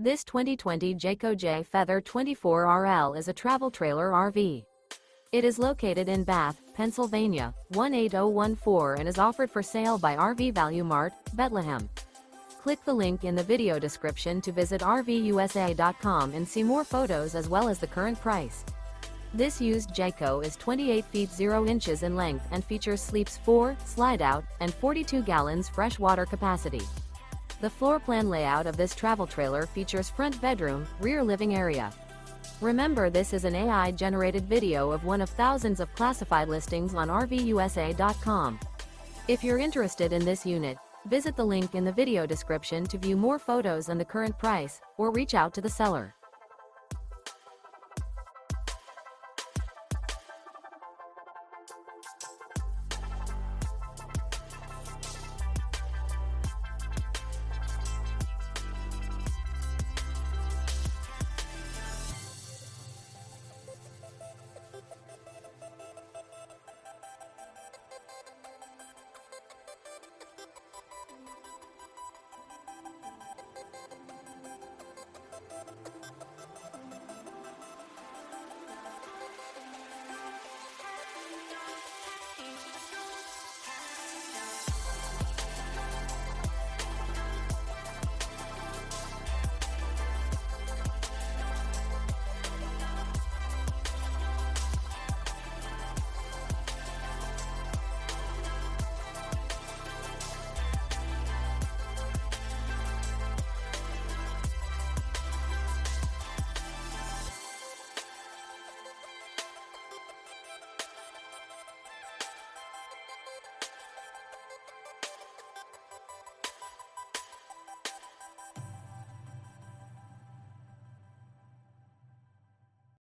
This 2020 Jayco Jay Feather 24RL is a travel trailer RV. It is located in Bath, Pennsylvania, 18014 and is offered for sale by RV Value Mart, Behtlehem. Click the link in the video description to visit RVUSA.com and see more photos as well as the current price. This used Jayco is 28 feet 0 inches in length and features sleeps 4, slide-out, and 42 gallons fresh water capacity. The floor plan layout of this travel trailer features front bedroom, rear living area. Remember, this is an AI-generated video of one of thousands of classified listings on RVUSA.com. If you're interested in this unit, visit the link in the video description to view more photos and the current price, or reach out to the seller.